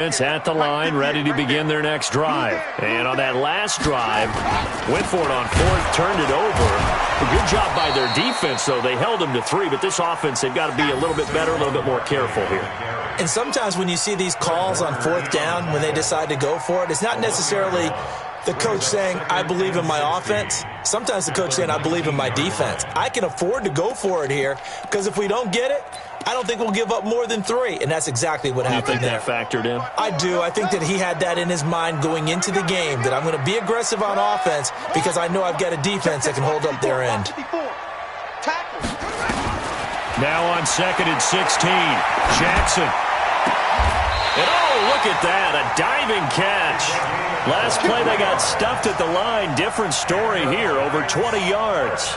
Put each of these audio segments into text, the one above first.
At the line, ready to begin their next drive. And on that last drive, went for it on fourth, turned it over. A good job by their defense, though. They held them to 3, but this offense, they've got to be a little bit better, a little bit more careful here. And sometimes when you see these calls on fourth down, when they decide to go for it, it's not necessarily the coach saying, I believe in my offense. Sometimes the coach saying, I believe in my defense. I can afford to go for it here because if we don't get it, I don't think we'll give up more than 3, and that's exactly what happened there. You think that factored in? I do. I think that he had that in his mind going into the game, that I'm going to be aggressive on offense because I know I've got a defense that can hold up their end. Now on 2nd and 16, Jackson. And oh, look at that, a diving catch. Last play they got stuffed at the line. Different story here, over 20 yards.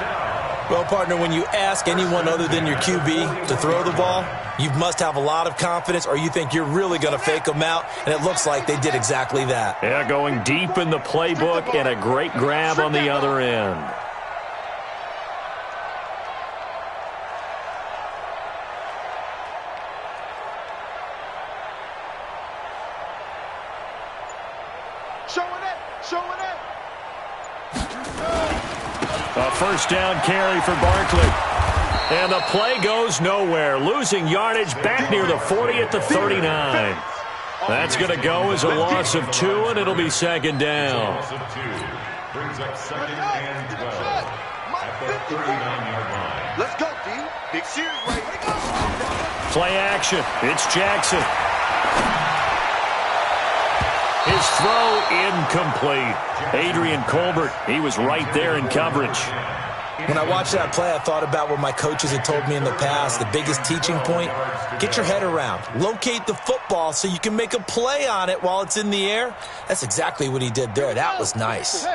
Well, partner, when you ask anyone other than your QB to throw the ball, you must have a lot of confidence or you think you're really going to fake them out, and it looks like they did exactly that. Yeah, going deep in the playbook and a great grab on the other end. A first down carry for Barkley. And the play goes nowhere. Losing yardage back near the 40 at the 39. That's going to go as a loss of 2, and it'll be 2nd down. Brings up 2nd and 12 at the 39-yard line. Let's go, D. Big series right. Play action. It's Jackson. His throw incomplete. Adrian Colbert, he was right there in coverage. When I watched that play, I thought about what my coaches had told me in the past. The biggest teaching point, get your head around. Locate the football so you can make a play on it while it's in the air. That's exactly what he did there. That was nice.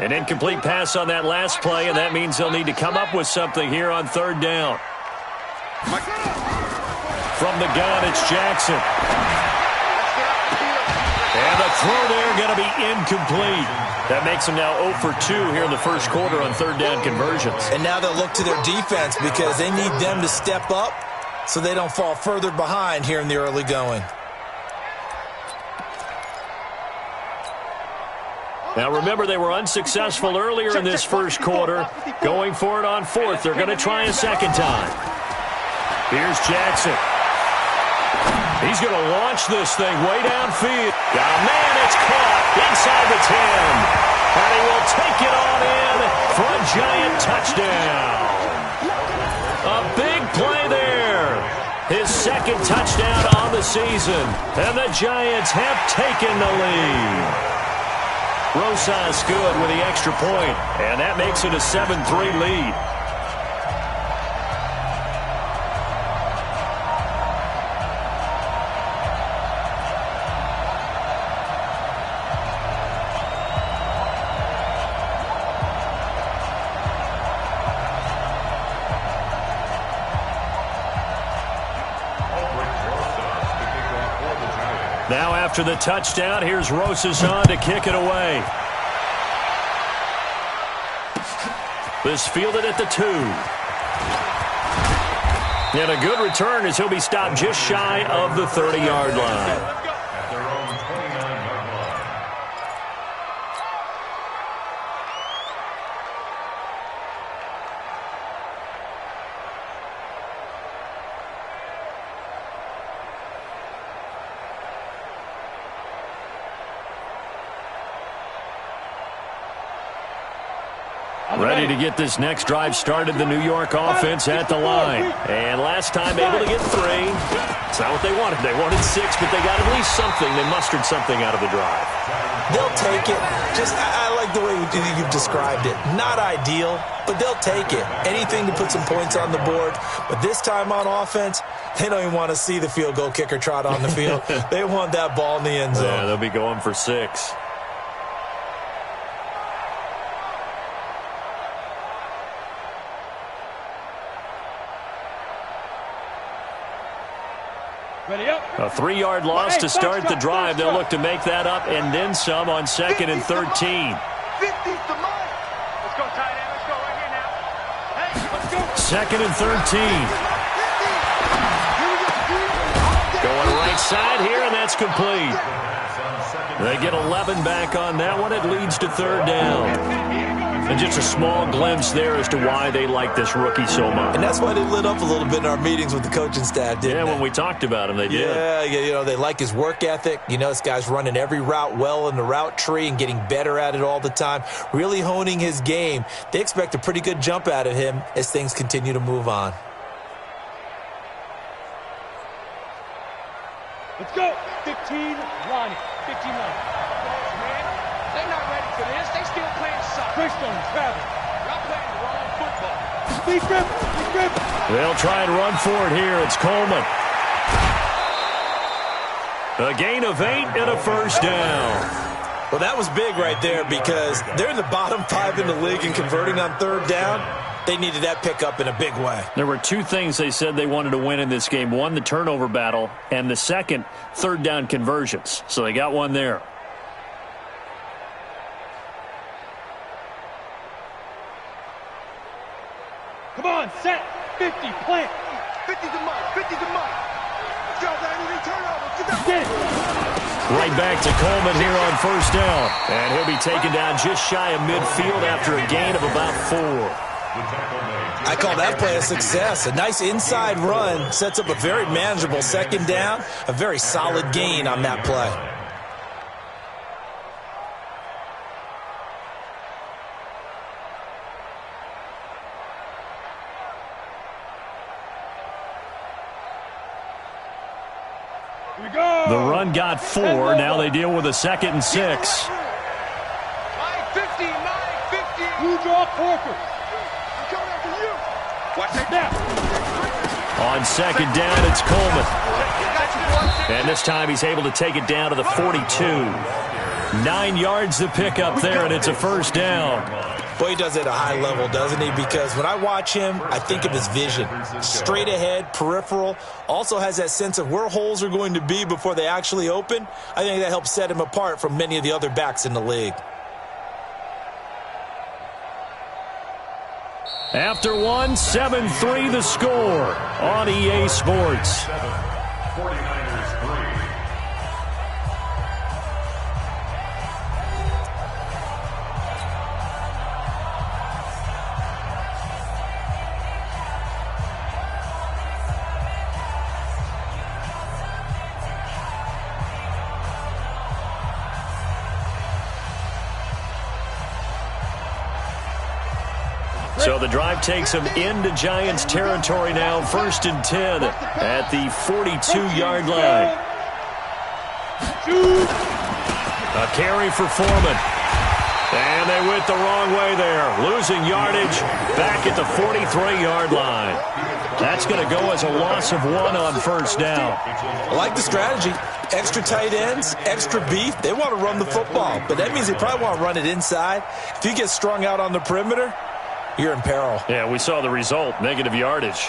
An incomplete pass on that last play, and that means they'll need to come up with something here on 3rd down. From the gun, it's Jackson. And the throw there going to be incomplete. That makes them now 0 for 2 here in the first quarter on 3rd down conversions. And now they'll look to their defense because they need them to step up so they don't fall further behind here in the early going. Now remember, they were unsuccessful earlier in this first quarter. Going for it on 4th. They're going to try a second time. Here's Jackson. He's going to launch this thing way downfield. Oh, man, it's caught inside the 10. And he will take it on in for a giant touchdown. A big play there. His 2nd touchdown on the season. And the Giants have taken the lead. Rosas good with the extra point. And that makes it a 7-3 lead. Now after the touchdown, here's Rosas on to kick it away. This fielded at the 2. And a good return as he'll be stopped just shy of the 30-yard line. At their own 29-yard line. Ready to get this next drive started, the New York offense at the line. And last time able to get 3. It's not what they wanted. They wanted 6, but they got at least something. They mustered something out of the drive. They'll take it. I like the way you've described it. Not ideal, but they'll take it. Anything to put some points on the board. But this time on offense, they don't even want to see the field goal kicker trot on the field. They want that ball in the end zone. Yeah, they'll be going for 6. A 3-yard loss to start the drive. They'll look to make that up and then some on 2nd and 13. 50's the mark. Let's go, tight end. Let's go right here now. Hey, let's go. 2nd and 13. Going Right side here, and that's complete. They get 11 back on that one. It leads to third down. And just a small glimpse there as to why they like this rookie so much. And that's why they lit up a little bit in our meetings with the coaching staff, didn't they? When we talked about him, they did. Yeah, they like his work ethic. This guy's running every route well in the route tree and getting better at it all the time, really honing his game. They expect a pretty good jump out of him as things continue to move on. Let's go. 15 line. 15 line. They're not ready for this. They still playing soccer. Christian, travel. Y'all playing the wrong football. Big grip. Big grip. They'll try and run for it here. It's Coleman. A gain of 8 and a first down. Well, that was big right there because they're in the bottom 5 in the league and converting on third down. They needed that pickup in a big way. There were two things they said they wanted to win in this game. One, the turnover battle, and the second, third down conversions. So they got one there. Come on, set. 50, plant. 50 to Mike. 50 to Mike. Drop that any turnover. Get it. Right back to Coleman here on first down. And he'll be taken down just shy of midfield after a gain of about 4. I call that play a success. A nice inside run sets up a very manageable second down. A very solid gain on that play. Here we go. The run got 4. Now they deal with a 2nd and 6. Mike 50, Mike 50. You draw Corker. I'm coming after you. Watch it Now. On second down, it's Coleman. And this time he's able to take it down to the 42. 9 yards to pick up there, and it's a first down. Boy, he does it at a high level, doesn't he? Because when I watch him, I think of his vision. Straight ahead, peripheral. Also has that sense of where holes are going to be before they actually open. I think that helps set him apart from many of the other backs in the league. After one, 7-3 the score on EA Sports. 49ers 3. So the drive takes him into Giants territory now, 1st and 10 at the 42-yard line. A carry for Foreman. And they went the wrong way there, losing yardage back at the 43-yard line. That's going to go as a loss of 1 on first down. I like the strategy. Extra tight ends, extra beef. They want to run the football, but that means they probably want to run it inside. If you get strung out on the perimeter, you're in peril. Yeah, we saw the result, negative yardage.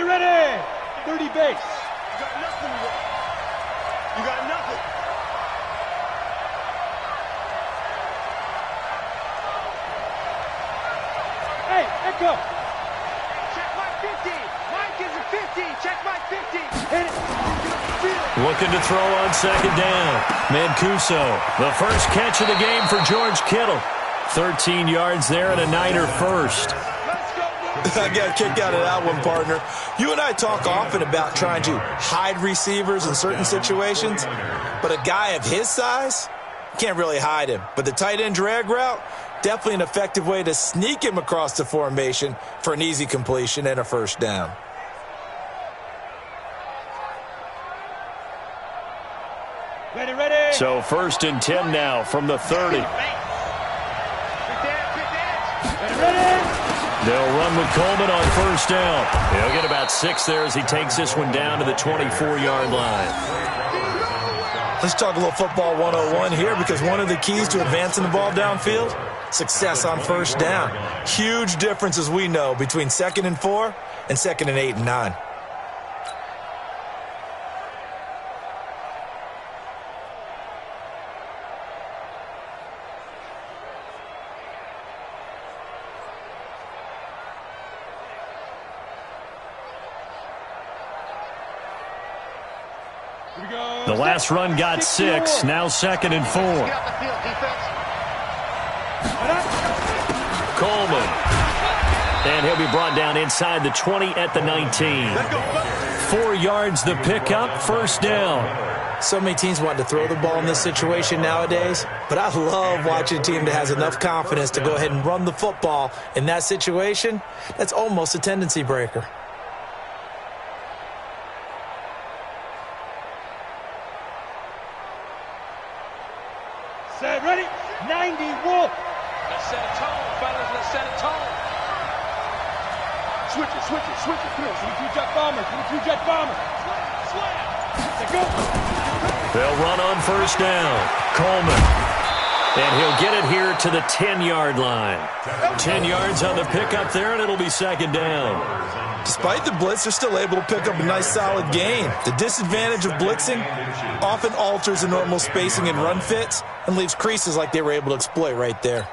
Ready. 30 base. You got nothing. You got nothing. Hey, echo. Check Mike 50. Mike is a 50. Check Mike 50. Hit it. Looking to throw on second down. Mancuso, the first catch of the game for George Kittle. 13 yards there and a Niner first. I got a kick out of that one, partner. You and I talk often about trying to hide receivers in certain situations, but a guy of his size, can't really hide him. But the tight end drag route, definitely an effective way to sneak him across the formation for an easy completion and a first down. Ready. So 1st and 10 now from the 30. They'll run with Coleman on first down. He'll get about 6 there as he takes this one down to the 24-yard line. Let's talk a little football 101 here, because one of the keys to advancing the ball downfield, success on first down. Huge difference, as we know, between 2nd and 4 and 2nd and 8 and 9. The last run got 6. Now 2nd and 4. Coleman. And he'll be brought down inside the 20 at the 19. 4 yards the pickup, 1st down. So many teams want to throw the ball in this situation nowadays, but I love watching a team that has enough confidence to go ahead and run the football in that situation. That's almost a tendency breaker. Set, ready? 90, wolf. Let's set a tone, fellas. Let's set a tone. Switch it. Come on, 22 jet bomber. 22 jet bomber. Slam. Let's go. They'll run on 1st down. Coleman. And he'll get it here to the 10-yard line. 10 yards on the pickup there, and it'll be 2nd down. Despite the blitz, they're still able to pick up a nice solid gain. The disadvantage of blitzing often alters the normal spacing and run fits and leaves creases like they were able to exploit right there.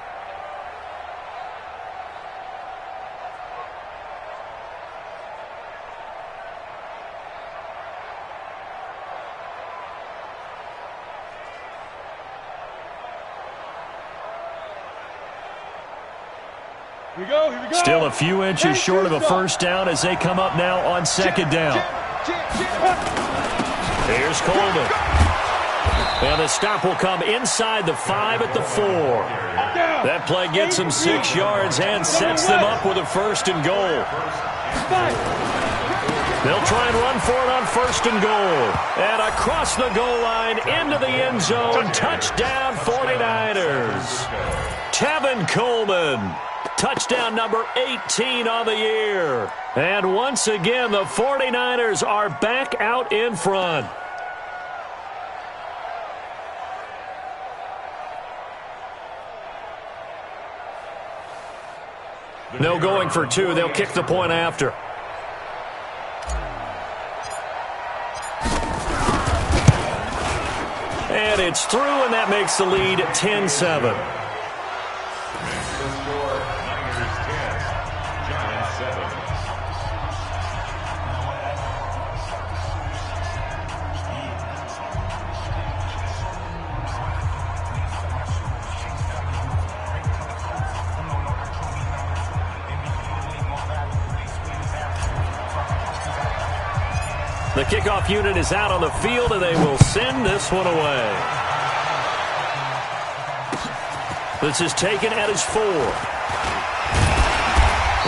Here we go. Still a few inches short of a 1st down as they come up now on 2nd down. Here's Coleman. And the stop will come inside the 5 at the 4. That play gets them 6 yards and sets them up with a 1st and goal. They'll try and run for it on 1st and goal. And across the goal line into the end zone. Touchdown 49ers. Tevin Coleman. Touchdown number 18 on the year. And once again, the 49ers are back out in front. No going for 2. They'll kick the point after. And it's through, and that makes the lead 10-7. The kickoff unit is out on the field, and they will send this one away. This is taken at his 4.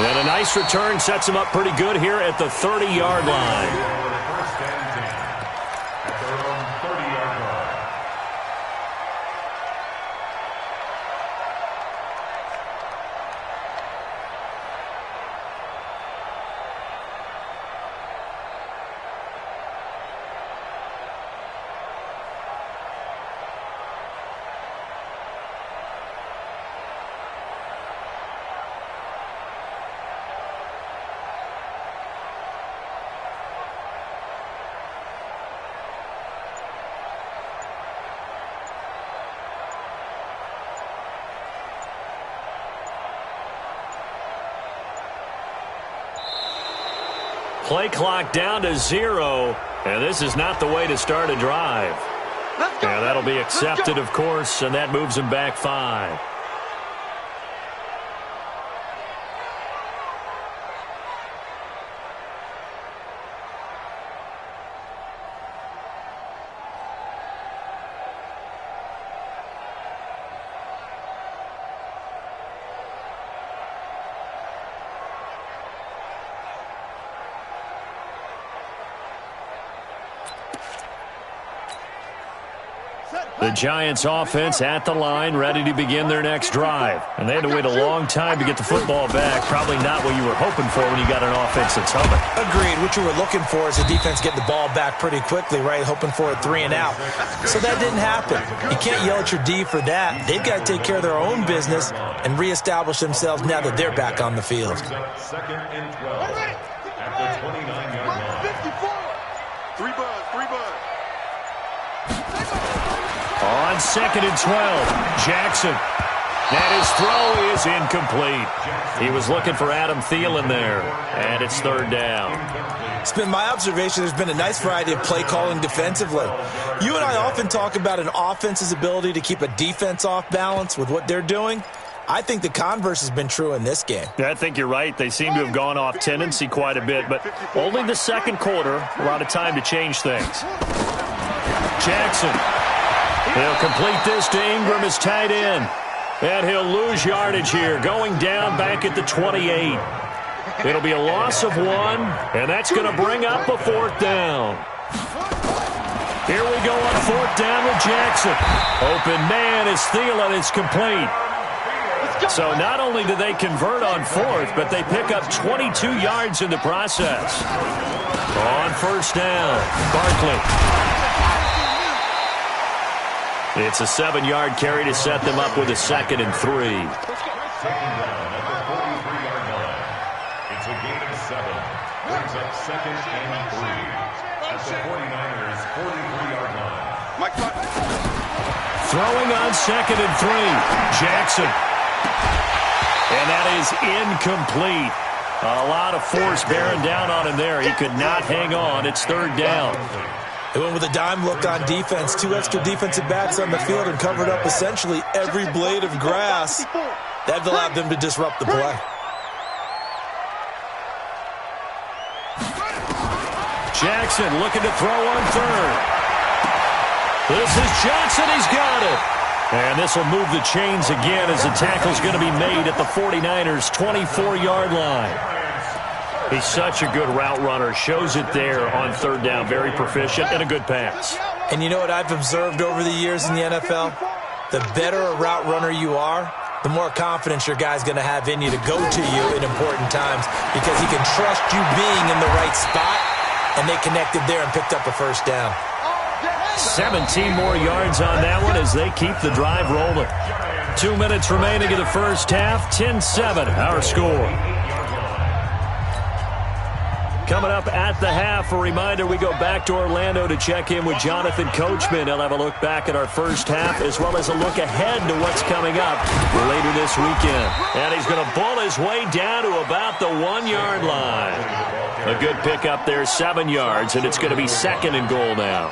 And a nice return sets him up pretty good here at the 30-yard line. Play clock down to 0, and this is not the way to start a drive. Yeah, that'll be accepted, of course, and that moves him back 5. The Giants offense at the line, ready to begin their next drive. And they had to wait a long time to get the football back. Probably not what you were hoping for when you got an offense that's humming. Agreed. What you were looking for is the defense getting the ball back pretty quickly, right? Hoping for a 3 and out. So that didn't happen. You can't yell at your D for that. They've got to take care of their own business and reestablish themselves now that they're back on the field. 2nd and 12 at the 29-yard line. 3 buzz. On 2nd and 12, Jackson. And his throw is incomplete. He was looking for Adam Thielen there, and it's third down. It's been my observation there's been a nice variety of play calling defensively. You and I often talk about an offense's ability to keep a defense off balance with what they're doing. I think the converse has been true in this game. Yeah, I think you're right. They seem to have gone off tendency quite a bit, but only the second quarter, a lot of time to change things. Jackson. He'll complete this to Ingram as tight end. And he'll lose yardage here, going down back at the 28. It'll be a loss of 1, and that's going to bring up a fourth down. Here we go on fourth down with Jackson. Open man as Thielen is complete. So not only do they convert on fourth, but they pick up 22 yards in the process. On first down, Barkley. It's a 7-yard carry to set them up with a 2nd and 3. Second down at the 43-yard line. It's a gain of 7. Brings up 2nd and 3 at the 49ers' 43-yard line. Throwing on 2nd and 3. Jackson. And that is incomplete. A lot of force bearing down on him there. He could not hang on. It's third down. They went with a dime look on defense. 2 extra defensive backs on the field and covered up essentially every blade of grass. That allowed them to disrupt the play. Jackson looking to throw on third. This is Johnson. He's got it. And this will move the chains again as the tackle's going to be made at the 49ers' 24-yard line. He's such a good route runner. Shows it there on third down. Very proficient and a good pass. And you know what I've observed over the years in the NFL? The better a route runner you are, the more confidence your guy's going to have in you to go to you in important times because he can trust you being in the right spot, and they connected there and picked up a first down. 17 more yards on that one as they keep the drive rolling. 2 minutes remaining in the first half. 10-7, our score. Coming up at the half, a reminder, we go back to Orlando to check in with Jonathan Coachman. He'll have a look back at our first half as well as a look ahead to what's coming up later this weekend. And he's going to bull his way down to about the 1-yard line. A good pickup there, 7 yards, and it's going to be 2nd and goal now.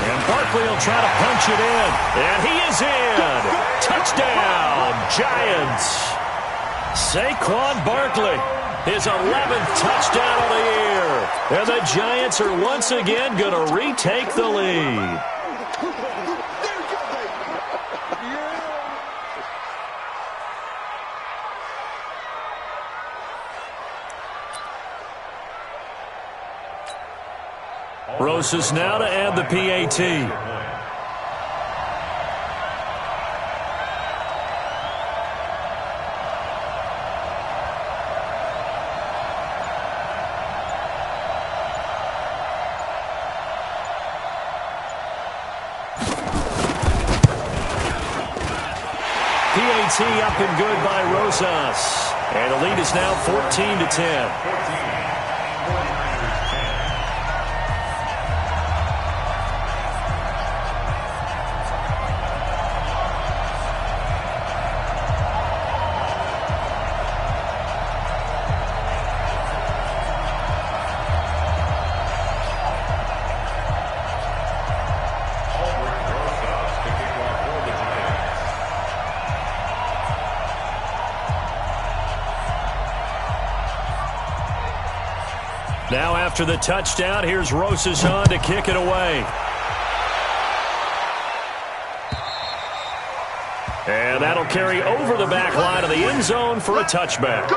And Barkley will try to punch it in. And he is in. Touchdown, Giants. Saquon Barkley, his 11th touchdown of the year. And the Giants are once again going to retake the lead. Rosas now to add the PAT. PAT up and good by Rosas. And the lead is now 14-10. Now after the touchdown, here's Rosas on to kick it away. And that'll carry over the back line of the end zone for a touchback.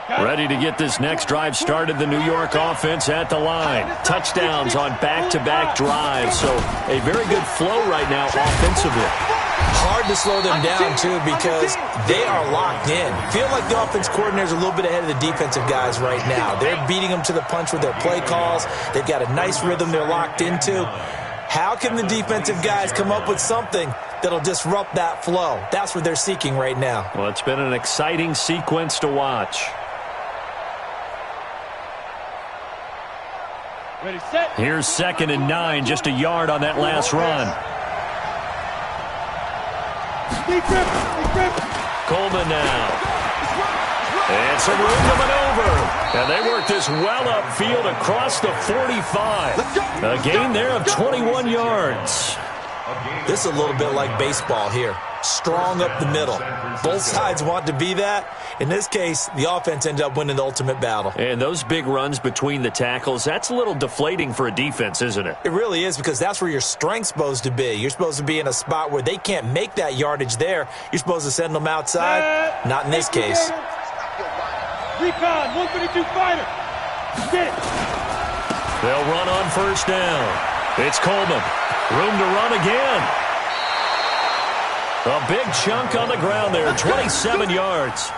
Ready to get this next drive started, the New York offense at the line. Touchdowns on back-to-back drives, so a very good flow right now offensively. Hard to slow them down, too, because they are locked in. Feel like the offense coordinator's a little bit ahead of the defensive guys right now. They're beating them to the punch with their play calls. They've got a nice rhythm they're locked into. How can the defensive guys come up with something that'll disrupt that flow? That's what they're seeking right now. Well, it's been an exciting sequence to watch. Ready, set. Here's 2nd and 9, just a yard on that last run. Coleman now. And some room to maneuver. And they work this well upfield across the 45. A gain there of 21 yards. This is a little bit like baseball here. Strong up the middle. Both sides want to be that. In this case, the offense ended up winning the ultimate battle. And those big runs between the tackles, that's a little deflating for a defense, isn't it? It really is, because that's where your strength's supposed to be. You're supposed to be in a spot where they can't make that yardage there. You're supposed to send them outside. Not in this case. Recon, 132 fighter. Get it. They'll run on 1st down. It's Coleman. Room to run again. A big chunk on the ground there, 27 yards.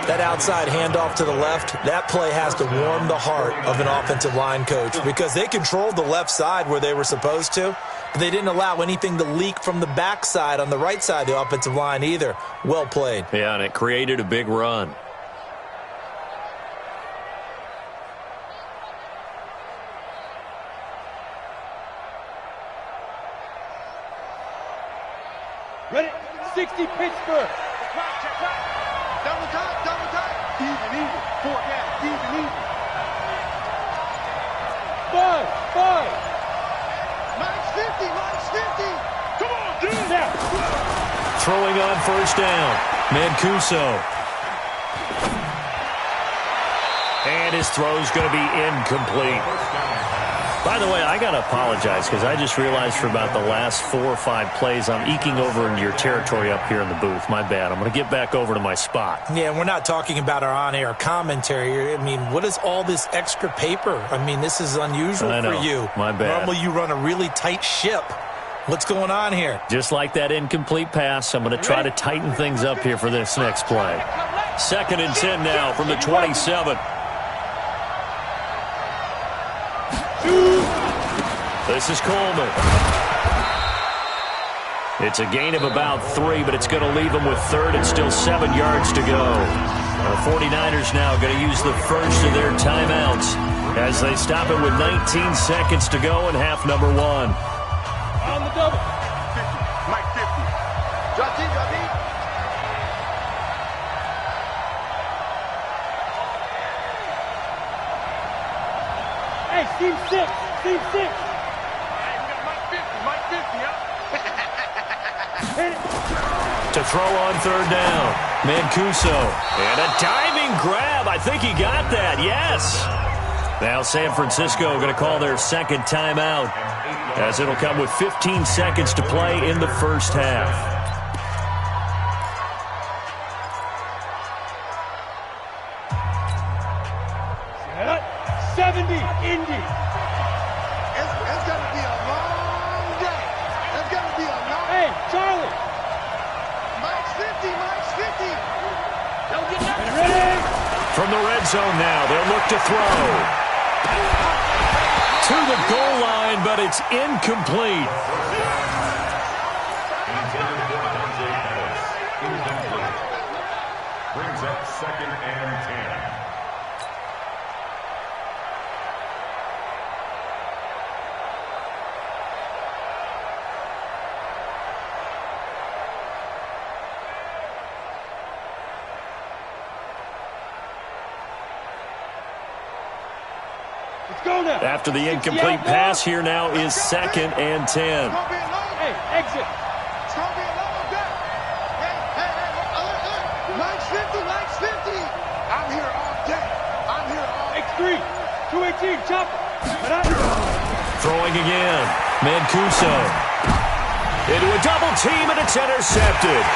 That outside handoff to the left, that play has to warm the heart of an offensive line coach, because they controlled the left side where they were supposed to, but they didn't allow anything to leak from the backside on the right side of the offensive line either. Well played. Yeah, and it created a big run. Ready, 60 Pittsburgh. Double time. Even. 4 down, even. 5. Mike's 50. Come on, dude. Now. Throwing on 1st down. Mancuso. And his throw's going to be incomplete. By the way, I got to apologize, because I just realized for about the last 4 or 5 plays, I'm eking over into your territory up here in the booth. My bad. I'm going to get back over to my spot. Yeah, we're not talking about our on-air commentary. I mean, what is all this extra paper? I mean, this is unusual for you. My bad. Normally you run a really tight ship. What's going on here? Just like that incomplete pass, I'm going to try to tighten things up here for this next play. 2nd and 10 now from the 27. This is Coleman. It's a gain of about 3, but it's going to leave them with 3rd and still 7 yards to go. The 49ers now going to use the first of their timeouts as they stop it with 19 seconds to go in half number 1. On the double. 50. Mike 50. Drop deep. Hey, team 6. Mike 50, huh? To throw on 3rd down. Mancuso. And a diving grab. I think he got that. Yes. Now San Francisco going to call their 2nd timeout, as it'll come with 15 seconds to play in the first half. 70, Indy. It's going to be a long day. It's going to be a long Hey, Charlie. Mike's 50. Don't get nothing. Ready? From the red zone now, they'll look to throw. To the goal line, but it's incomplete. Brings up 2nd and 10. Let's go now. After the incomplete pass, here now is 2nd and 10. It's going to be a long Hey, exit. It's going to be a long day. Hey, Mike's 50. I'm here all day. X3. 218, chop. Throwing again. Mancuso. Into a double team, and it's intercepted.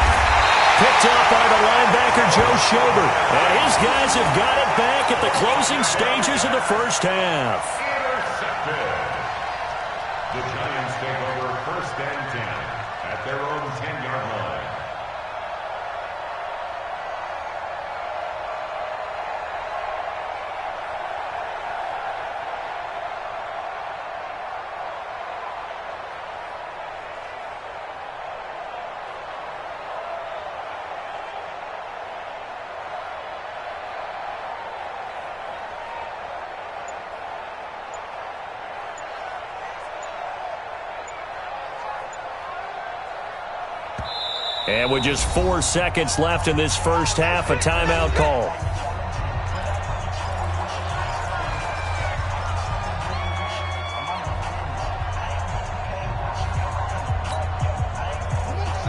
picked up by the linebacker, Joe Schobert. And his guys have got it back at the closing stages of the first half. Intercepted. The Giants take over 1st and 10 at their own 10-yard line. And with just 4 seconds left in this first half, a timeout call.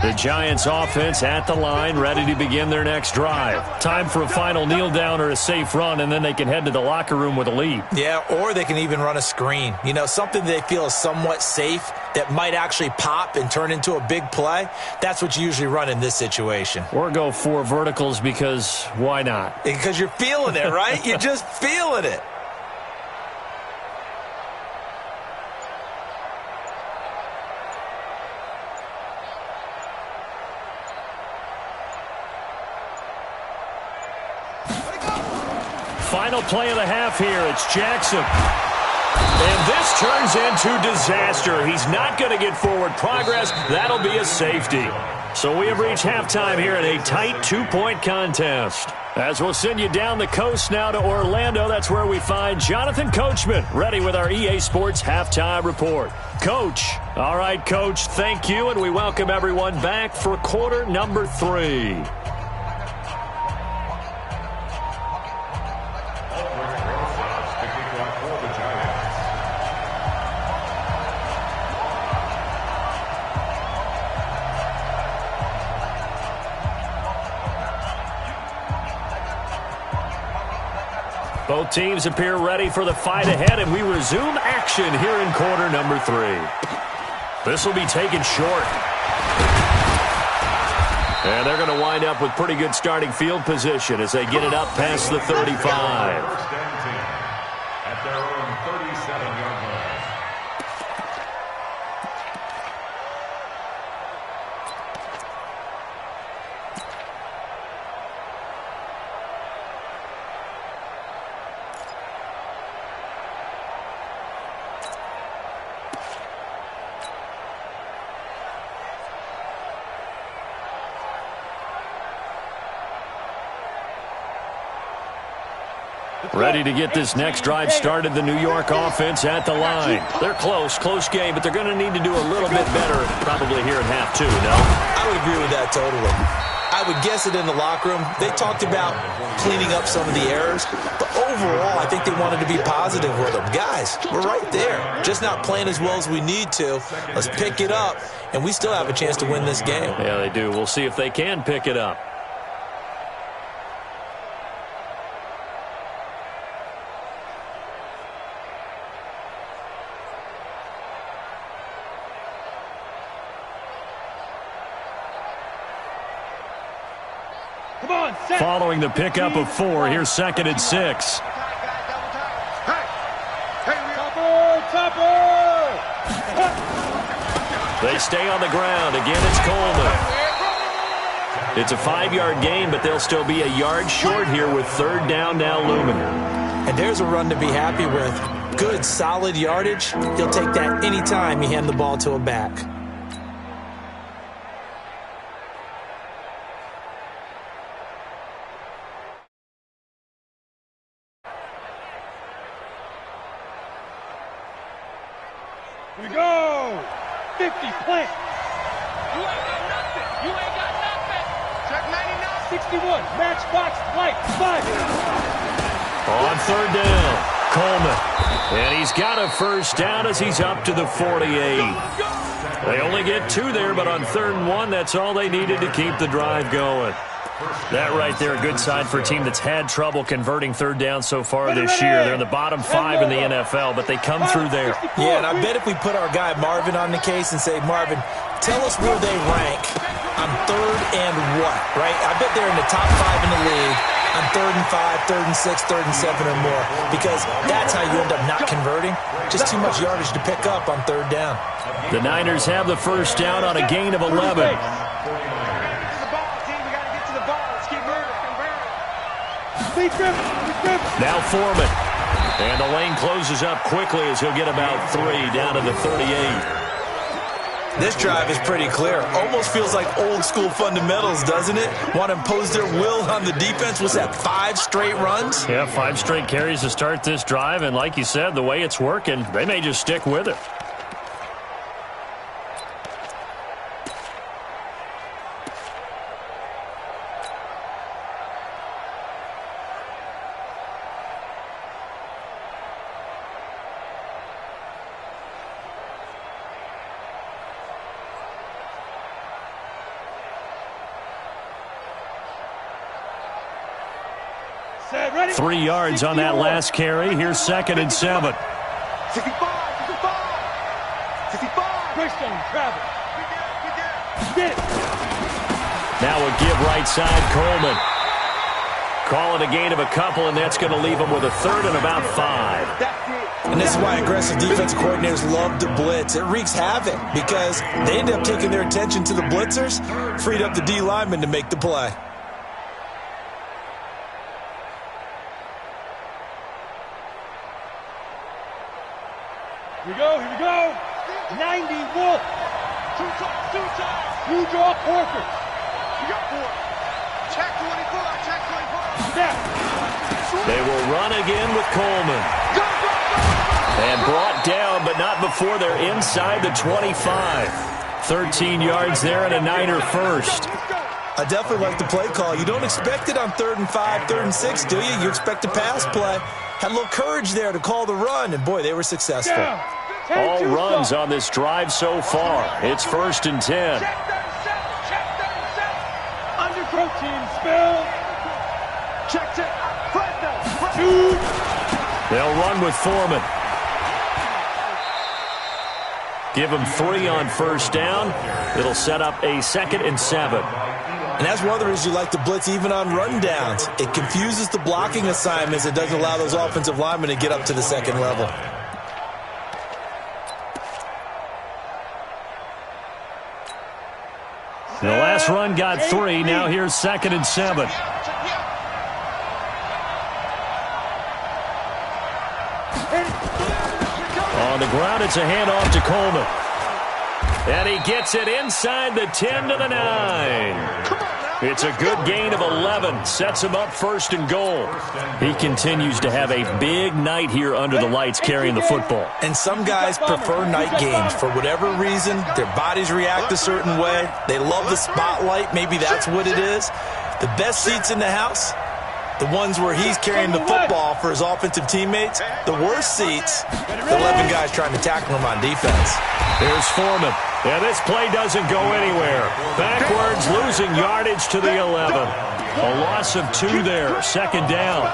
The Giants offense at the line, ready to begin their next drive. Time for a final kneel down or a safe run, and then they can head to the locker room with a lead. Yeah, or they can even run a screen. You know, something they feel is somewhat safe that might actually pop and turn into a big play. That's what you usually run in this situation. Or go 4 verticals because why not? Because you're feeling it, right? You're just feeling it. Final play of the half here. It's Jackson. And this turns into disaster. He's not going to get forward progress. That'll be a safety. So we have reached halftime here in a tight 2-point contest. As we'll send you down the coast now to Orlando, that's where we find Jonathan Coachman, ready with our EA Sports Halftime Report. Coach. All right, Coach, thank you, and we welcome everyone back for quarter number 3. Both teams appear ready for the fight ahead, and we resume action here in quarter number 3. This will be taken short. And they're going to wind up with pretty good starting field position as they get it up past the 35. 1st and 10 at their own 37-yard line. Ready to get this next drive started, the New York offense at the line. They're close game, but they're going to need to do a little bit better probably here in half 2, no? I would agree with that totally. I would guess it in the locker room. They talked about cleaning up some of the errors, but overall, I think they wanted to be positive with them. Guys, we're right there. Just not playing as well as we need to. Let's pick it up, and we still have a chance to win this game. Yeah, they do. We'll see if they can pick it up. Following the pickup of 4, here's 2nd and 6. They stay on the ground. Again, it's Coleman. It's a 5-yard gain, but they'll still be a yard short here with 3rd down now looming. And there's a run to be happy with. Good, solid yardage. He'll take that anytime you hand the ball to a back. Here we go! 50, plant! You ain't got nothing! You ain't got nothing! Check 99! 61, matchbox, light, 5! On 3rd down, Coleman. And he's got a 1st down as he's up to the 48. They only get 2 there, but on 3rd and 1, that's all they needed to keep the drive going. That right there, a good sign for a team that's had trouble converting 3rd down so far this year. They're in the bottom 5 in the NFL, but they come through there. Yeah, and I bet if we put our guy Marvin on the case and say, Marvin, tell us where they rank on 3rd and what, right? I bet they're in the top 5 in the league on 3rd and 5, 3rd and 6, 3rd and 7 or more, because that's how you end up not converting. Just too much yardage to pick up on 3rd down. The Niners have the first down on a gain of 11. Now Foreman. And the lane closes up quickly as he'll get about 3 down to the 38. This drive is pretty clear. Almost feels like old school fundamentals, doesn't it? Want to impose their will on the defense. Was that 5 straight runs? Yeah, 5 straight carries to start this drive. And like you said, the way it's working, they may just stick with it. Ready? 3 yards on that last carry. Here's 2nd and 7. 65. Christian, travel. Get it. Now a give right side, Coleman. Call it a gain of a couple, and that's going to leave him with a 3rd and about 5. And this is why aggressive defensive coordinators love to blitz. It wreaks havoc because they end up taking their attention to the blitzers, freed up the D lineman to make the play. Here we go. 90 Wolf. Two times. You draw Porker. You got 4. Check 24. Snap. They will run again with Coleman. And brought down, but not before they're inside the 25. 13 yards there and a Niner first. I definitely like the play call. You don't expect it on 3rd and 5, 3rd and 6, do you? You expect a pass play. Had a little courage there to call the run, and boy, they were successful. All runs on this drive so far. It's 1st and 10. Check 37. Under protein spill. Check. Fred. 2. They'll run with Foreman. Give him 3 on 1st down. It'll set up a 2nd and 7. And that's one of the reasons you like to blitz even on rundowns. It confuses the blocking assignments. It doesn't allow those offensive linemen to get up to the 2nd level. The last run got 3. Now here's 2nd and 7. On the ground, it's a handoff to Coleman. And he gets it inside the 10 to the 9. It's a good gain of 11. Sets him up 1st and goal. He continues to have a big night here under the lights carrying the football. And some guys prefer night games. For whatever reason, their bodies react a certain way. They love the spotlight. Maybe that's what it is. The best seats in the house, the ones where he's carrying the football for his offensive teammates. The worst seats, the 11 guys trying to tackle him on defense. There's Foreman. Yeah, this play doesn't go anywhere. Backwards, losing yardage to the 11. A loss of 2 there, 2nd down.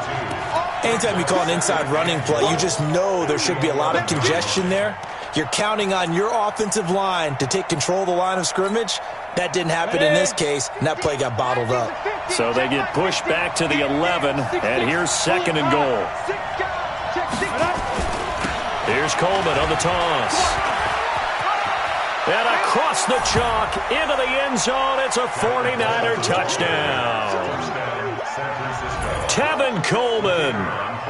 Anytime you call an inside running play, you just know there should be a lot of congestion there. You're counting on your offensive line to take control of the line of scrimmage. That didn't happen in this case, and that play got bottled up. So they get pushed back to the 11, and here's 2nd and goal. Here's Coleman on the toss. And across the chalk, into the end zone, it's a 49er touchdown. Tevin Coleman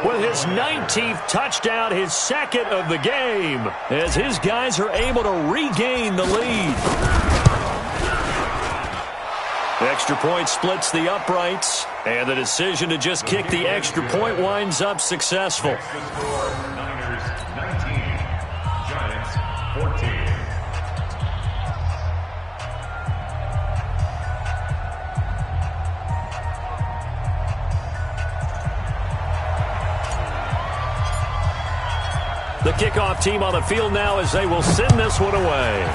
with his 19th touchdown, his 2nd of the game, as his guys are able to regain the lead. The extra point splits the uprights, and the decision to just kick the extra point winds up successful. Niners 19, Giants 14. The kickoff team on the field now as they will send this one away.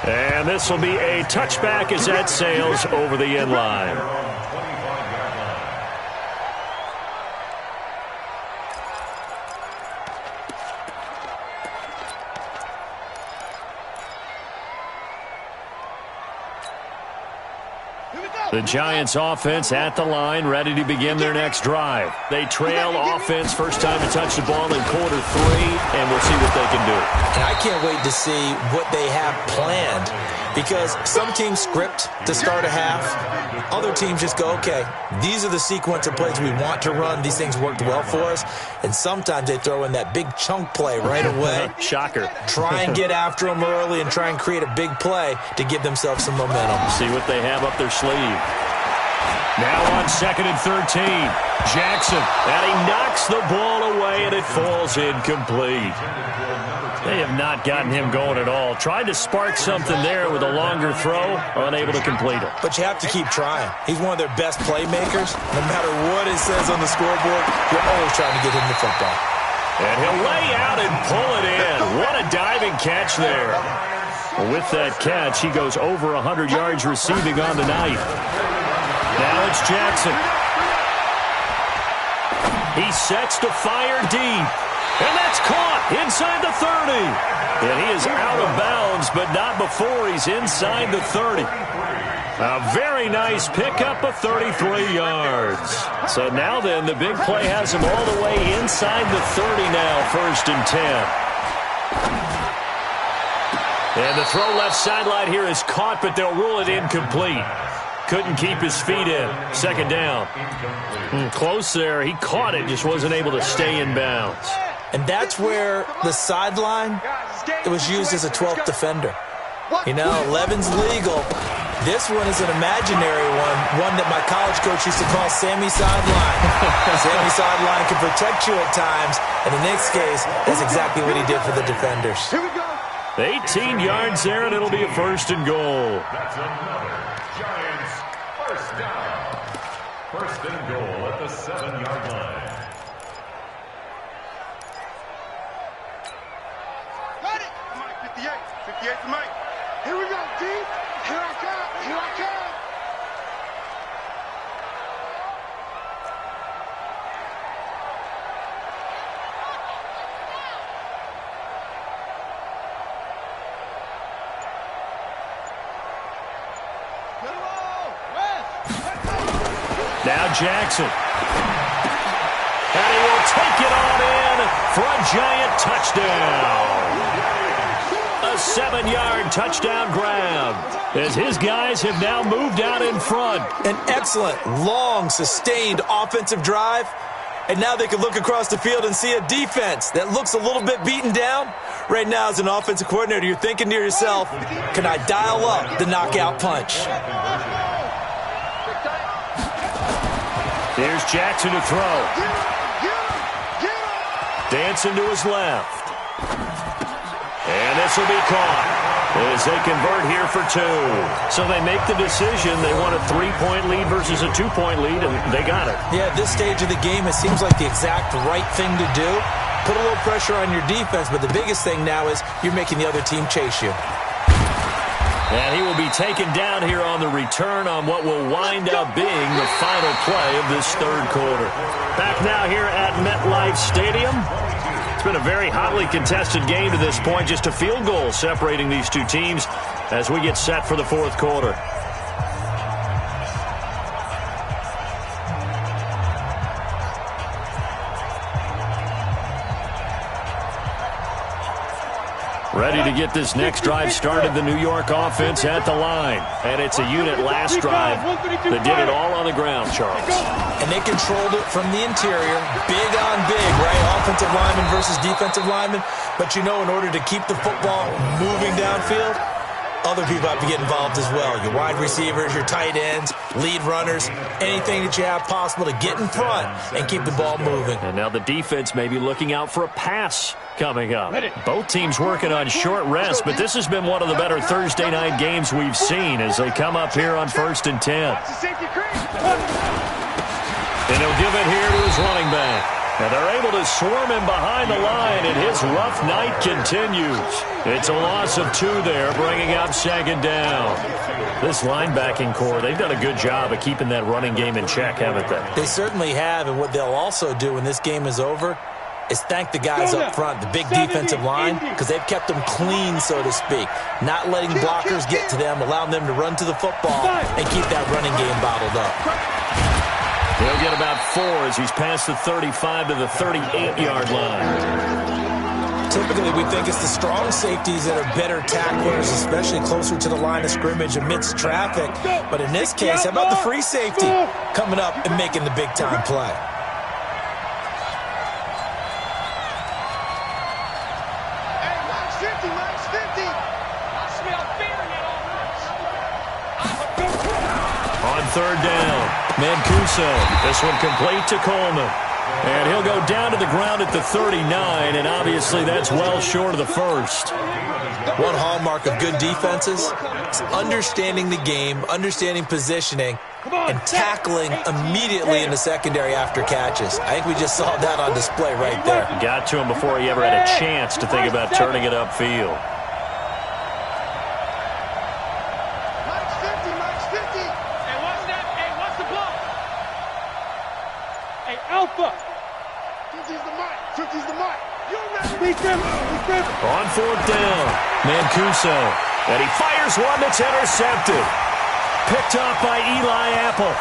And this will be a touchback as that sails over the end line. The Giants offense at the line, ready to begin their next drive. They trail offense, first time to touch the ball in quarter 3, and we'll see what they can do. And I can't wait to see what they have planned, because some teams script to start a half. Other teams just go, okay, these are the sequence of plays we want to run. These things worked well for us. And sometimes they throw in that big chunk play right away. Shocker. Try and get after them early and try and create a big play to give themselves some momentum. See what they have up their sleeve. Now on 2nd and 13, Jackson, and he knocks the ball away, and it falls incomplete. They have not gotten him going at all. Tried to spark something there with a longer throw, unable to complete it. But you have to keep trying. He's one of their best playmakers. No matter what it says on the scoreboard, you're always trying to get him the football. And he'll lay out and pull it in. What a diving catch there. With that catch, he goes over 100 yards receiving on the night. Now it's Jackson. He sets to fire deep. And that's caught inside the 30. And he is out of bounds, but not before he's inside the 30. A very nice pickup of 33 yards. So now then, the big play has him all the way inside the 30 now, 1st and 10. And the throw left sideline here is caught, but they'll rule it incomplete. Couldn't keep his feet in. 2nd down. Close there. He caught it, just wasn't able to stay in bounds. And that's where the sideline, it was used as a 12th defender. You know, 11's legal. This one is an imaginary one that my college coach used to call Sammy Sideline. Sammy Sideline can protect you at times. In the next case, that's exactly what he did for the defenders. Here we go. 18 yards there, and it'll be a 1st and goal. That's another Giants first down. 1st and goal at the 7-yard line. Got it. Mike, 58. 58 to Mike. Here we go, D. Here I come. Here I come. Now Jackson. And he will take it on in for a Giant touchdown. A 7-yard touchdown grab as his guys have now moved out in front. An excellent, long, sustained offensive drive. And now they can look across the field and see a defense that looks a little bit beaten down. Right now, as an offensive coordinator, you're thinking to yourself, can I dial up the knockout punch? Here's Jackson to throw. Dancing to his left. And this will be caught as they convert here for 2. So they make the decision. They want a 3-point lead versus a 2-point lead, and they got it. Yeah, at this stage of the game, it seems like the exact right thing to do. Put a little pressure on your defense, but the biggest thing now is you're making the other team chase you. And he will be taken down here on the return on what will wind up being the final play of this 3rd quarter. Back now here at MetLife Stadium. It's been a very hotly contested game to this point. Just a field goal separating these two teams as we get set for the 4th quarter. Ready to get this next drive started, the New York offense at the line. And it's a unit last drive that did it all on the ground, Charles. And they controlled it from the interior, big on big, right? Offensive lineman versus defensive lineman. But you know, in order to keep the football moving downfield, other people have to get involved as well. Your wide receivers, your tight ends, lead runners, anything that you have possible to get in front and keep the ball moving. And now the defense may be looking out for a pass coming up. Both teams working on short rest, but this has been one of the better Thursday night games we've seen as they come up here on 1st and 10. And he'll give it here to his running back. And they're able to swarm him behind the line, and his rough night continues. It's a loss of 2 there, bringing up 2nd down. This linebacking core, they've done a good job of keeping that running game in check, haven't they? They certainly have, and what they'll also do when this game is over is thank the guys up front, the big defensive line, because they've kept them clean, so to speak. Not letting blockers get to them, allowing them to run to the football and keep that running game bottled up. He'll get about 4 as he's past the 35 to the 38-yard line. Typically, we think it's the strong safeties that are better tacklers, especially closer to the line of scrimmage amidst traffic. But in this case, how about the free safety coming up and making the big-time play? On third down, Mancuso. This one complete to Coleman. And he'll go down to the ground at the 39, and obviously that's well short of the first. One hallmark of good defenses is understanding the game, understanding positioning, and tackling immediately in the secondary after catches. I think we just saw that on display right there. Got to him before he ever had a chance to think about turning it upfield. On fourth down, Mancuso. And he fires one that's intercepted. Picked up by Eli Apple.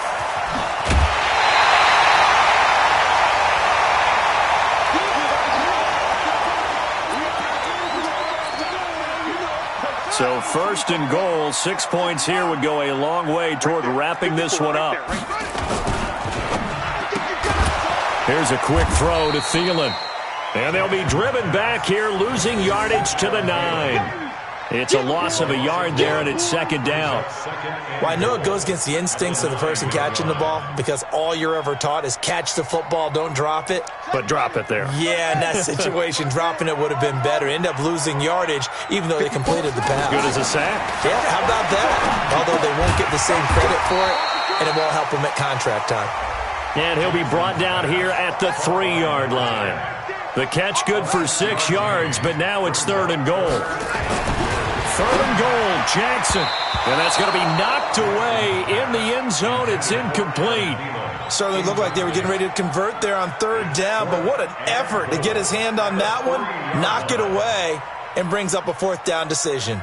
So first and goal, 6 points here would go a long way toward wrapping this one up. Here's a quick throw to Thielen. And they'll be driven back here, losing yardage to the 9. It's a loss of a yard there, and it's second down. Well, I know it goes against the instincts of the person catching the ball because all you're ever taught is catch the football, don't drop it. But drop it there. Yeah, in that situation, dropping it would have been better. End up losing yardage, even though they completed the pass. Good as a sack. Yeah, how about that? Although they won't get the same credit for it, and it won't help them at contract time. And he'll be brought down here at the 3-yard line. The catch good for 6 yards, but now it's third and goal. Third and goal, Jackson. And that's going to be knocked away in the end zone. It's incomplete. Certainly looked like they were getting ready to convert there on third down, but what an effort to get his hand on that one, knock it away, and brings up a fourth down decision.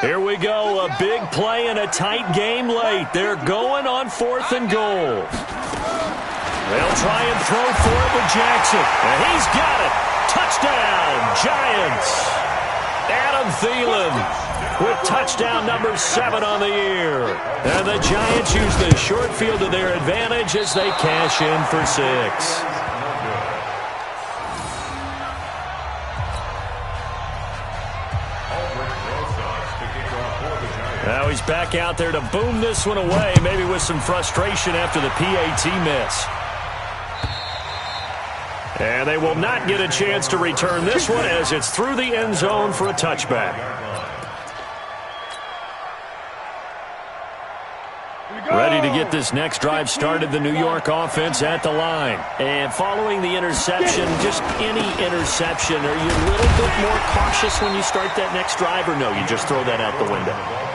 Here we go, a big play and a tight game late. They're going on fourth and goal. They'll try and throw for it with Jackson. And he's got it. Touchdown, Giants. Adam Thielen with touchdown number 7 on the year. And the Giants use the short field to their advantage as they cash in for 6. Now he's back out there to boom this one away, maybe with some frustration after the PAT miss. And they will not get a chance to return this one as it's through the end zone for a touchback. Ready to get this next drive started, the New York offense at the line. And following the interception, just any interception, are you a little bit more cautious when you start that next drive, or no, you just throw that out the window?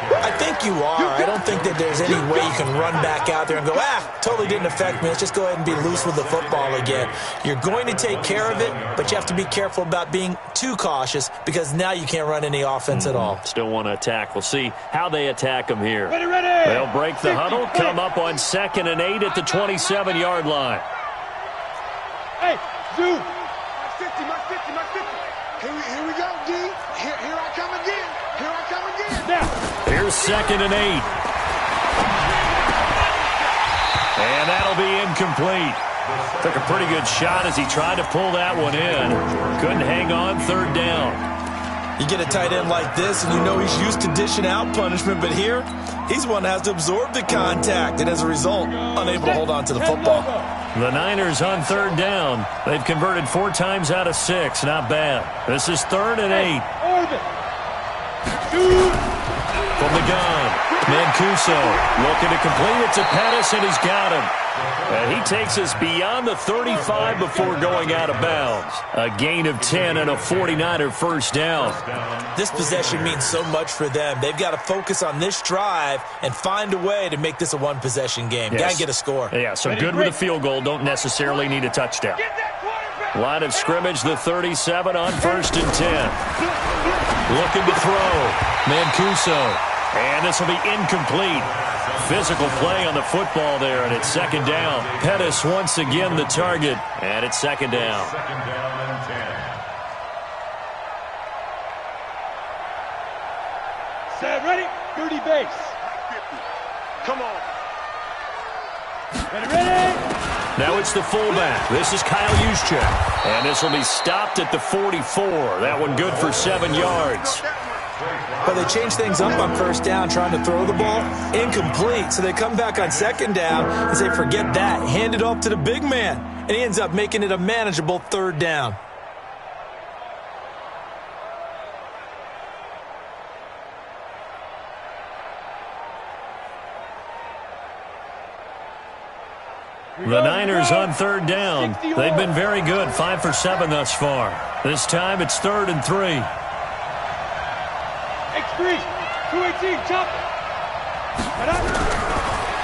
I think you are. I don't think that there's any way you can run back out there and go, totally didn't affect me. Let's just go ahead and be loose with the football again. You're going to take care of it, but you have to be careful about being too cautious because now you can't run any offense at all. Still want to attack. We'll see how they attack them here. Ready. They'll break the huddle, come up on 2nd and 8 at the 27-yard line. Hey, Zoo. My 50. Here we go, D. Here I come again. Now. Here's 2nd and 8. And that'll be incomplete. Took a pretty good shot as he tried to pull that one in. Couldn't hang on, third down. You get a tight end like this, and you know he's used to dishing out punishment, but here, he's one that has to absorb the contact, and as a result, unable to hold on to the football. The Niners on third down. They've converted 4 times out of 6. Not bad. This is 3rd and 8. From the gun, Mancuso looking to complete it to Pettis, and he's got him. And he takes us beyond the 35 before going out of bounds. A gain of 10 and a 49er first down. This possession means so much for them. They've got to focus on this drive and find a way to make this a one-possession game. Yes. Got to get a score. Yeah, so good with a field goal. Don't necessarily need a touchdown. Line of scrimmage, the 37 on 1st and 10. Looking to throw. Mancuso. And this will be incomplete. Physical play on the football there, and it's 2nd down. Pettis once again the target, and it's 2nd down. 2nd down and 10. Set, ready? 30 base. Come on. Ready? Now it's the fullback. This is Kyle Juszczyk. And this will be stopped at the 44. That one good for 7 yards. But they change things up on 1st down, trying to throw the ball. Incomplete. So they come back on 2nd down and say, forget that. Hand it off to the big man. And he ends up making it a manageable 3rd down. The Niners on 3rd down. They've been very good, 5 for 7 thus far. This time it's 3rd and 3. X3, 218, chop.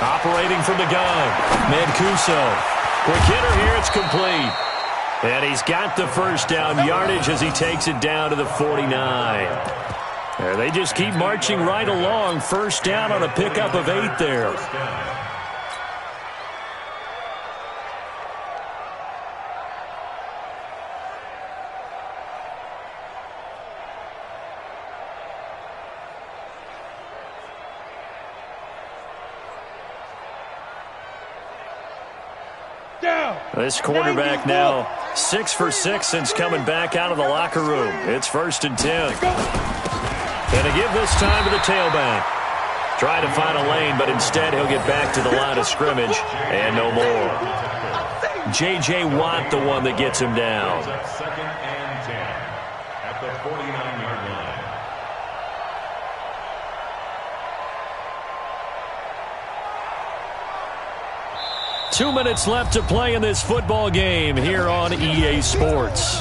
Operating from the gun, Mancuso. Quick hitter here, it's complete. And he's got the first down yardage as he takes it down to the 49. And they just keep marching right along. 1st down on a pickup of 8 there. This quarterback now 6 for 6 since coming back out of the locker room. It's 1st and 10. And to give this time to the tailback. Trying to find a lane, but instead he'll get back to the line of scrimmage and no more. J.J. Watt, the one that gets him down. 2nd and 10 at the 49-yard line. 2 minutes left to play in this football game here on EA Sports.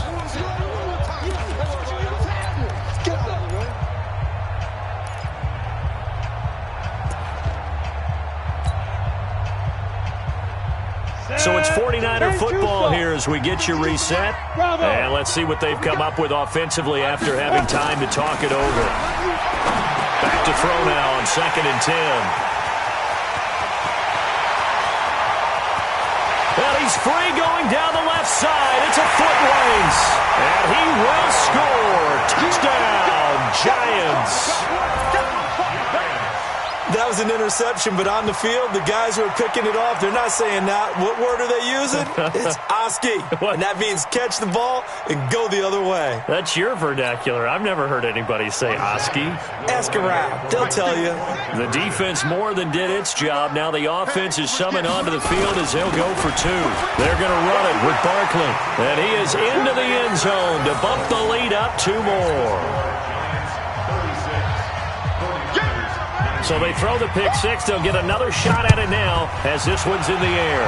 So it's 49er football here as we get you reset. And let's see what they've come up with offensively after having time to talk it over. Back to throw now on 2nd and 10. Well, he's free going down the left side. It's a foot race. And he will score. Touchdown, Giants. That was an interception, but on the field, the guys who are picking it off, they're not saying that. What word are they using? It's Oski. And that means catch the ball and go the other way. That's your vernacular. I've never heard anybody say Oski. Ask around. They'll tell you. The defense more than did its job. Now the offense is summoned onto the field as they'll go for 2. They're going to run it with Barkley. And he is into the end zone to bump the lead up 2 more. So they throw the pick 6. They'll get another shot at it now as this one's in the air.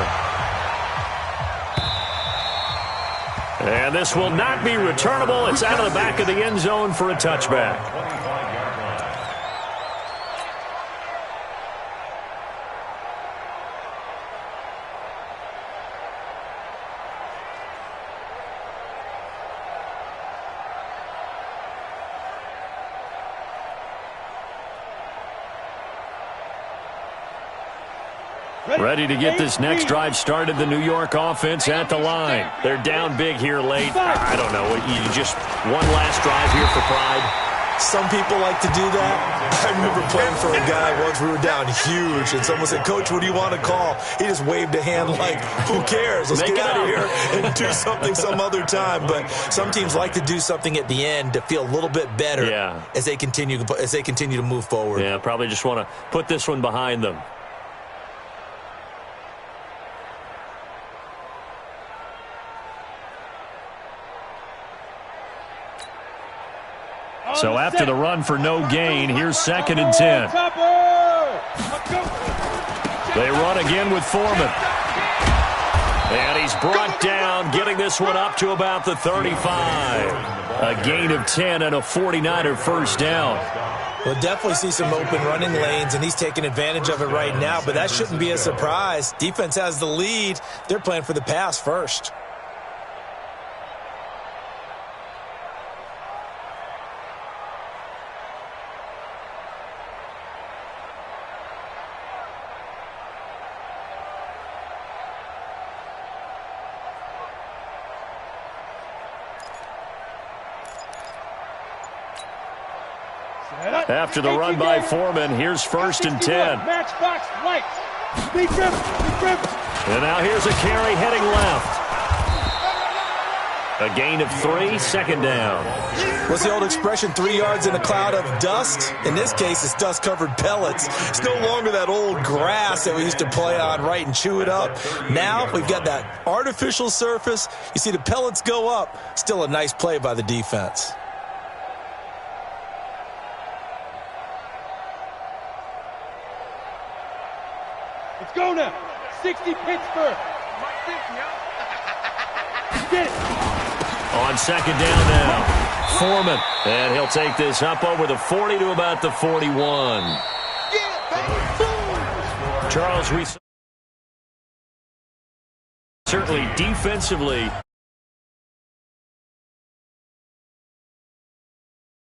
And this will not be returnable. It's out of the back of the end zone for a touchback. Ready to get this next drive started. The New York offense at the line. They're down big here late. I don't know. You just one last drive here for pride. Some people like to do that. I remember playing for a guy once. We were down huge, and someone said, "Coach, what do you want to call?" He just waved a hand like, "Who cares? Let's get out of here and do something some other time." But some teams like to do something at the end to feel a little bit better as they continue to move forward. Yeah, probably just want to put this one behind them. So after the run for no gain, here's 2nd and 10. They run again with Foreman. And he's brought down, getting this one up to about the 35. A gain of 10 and a 49er first down. We'll definitely see some open running lanes, and he's taking advantage of it right now, but that shouldn't be a surprise. Defense has the lead. They're playing for the pass first. After the run by Foreman, here's 1st and 10. Matchbox lights. Speed dribble. And now here's a carry heading left. A gain of 3, 2nd down. What's the old expression, 3 yards in a cloud of dust? In this case, it's dust-covered pellets. It's no longer that old grass that we used to play on, right, and chew it up. Now we've got that artificial surface. You see the pellets go up. Still a nice play by the defense. Let's go now. 60 Pittsburgh. Get it. On 2nd down now, Foreman. And he'll take this up over the 40 to about the 41. Charles, we certainly defensively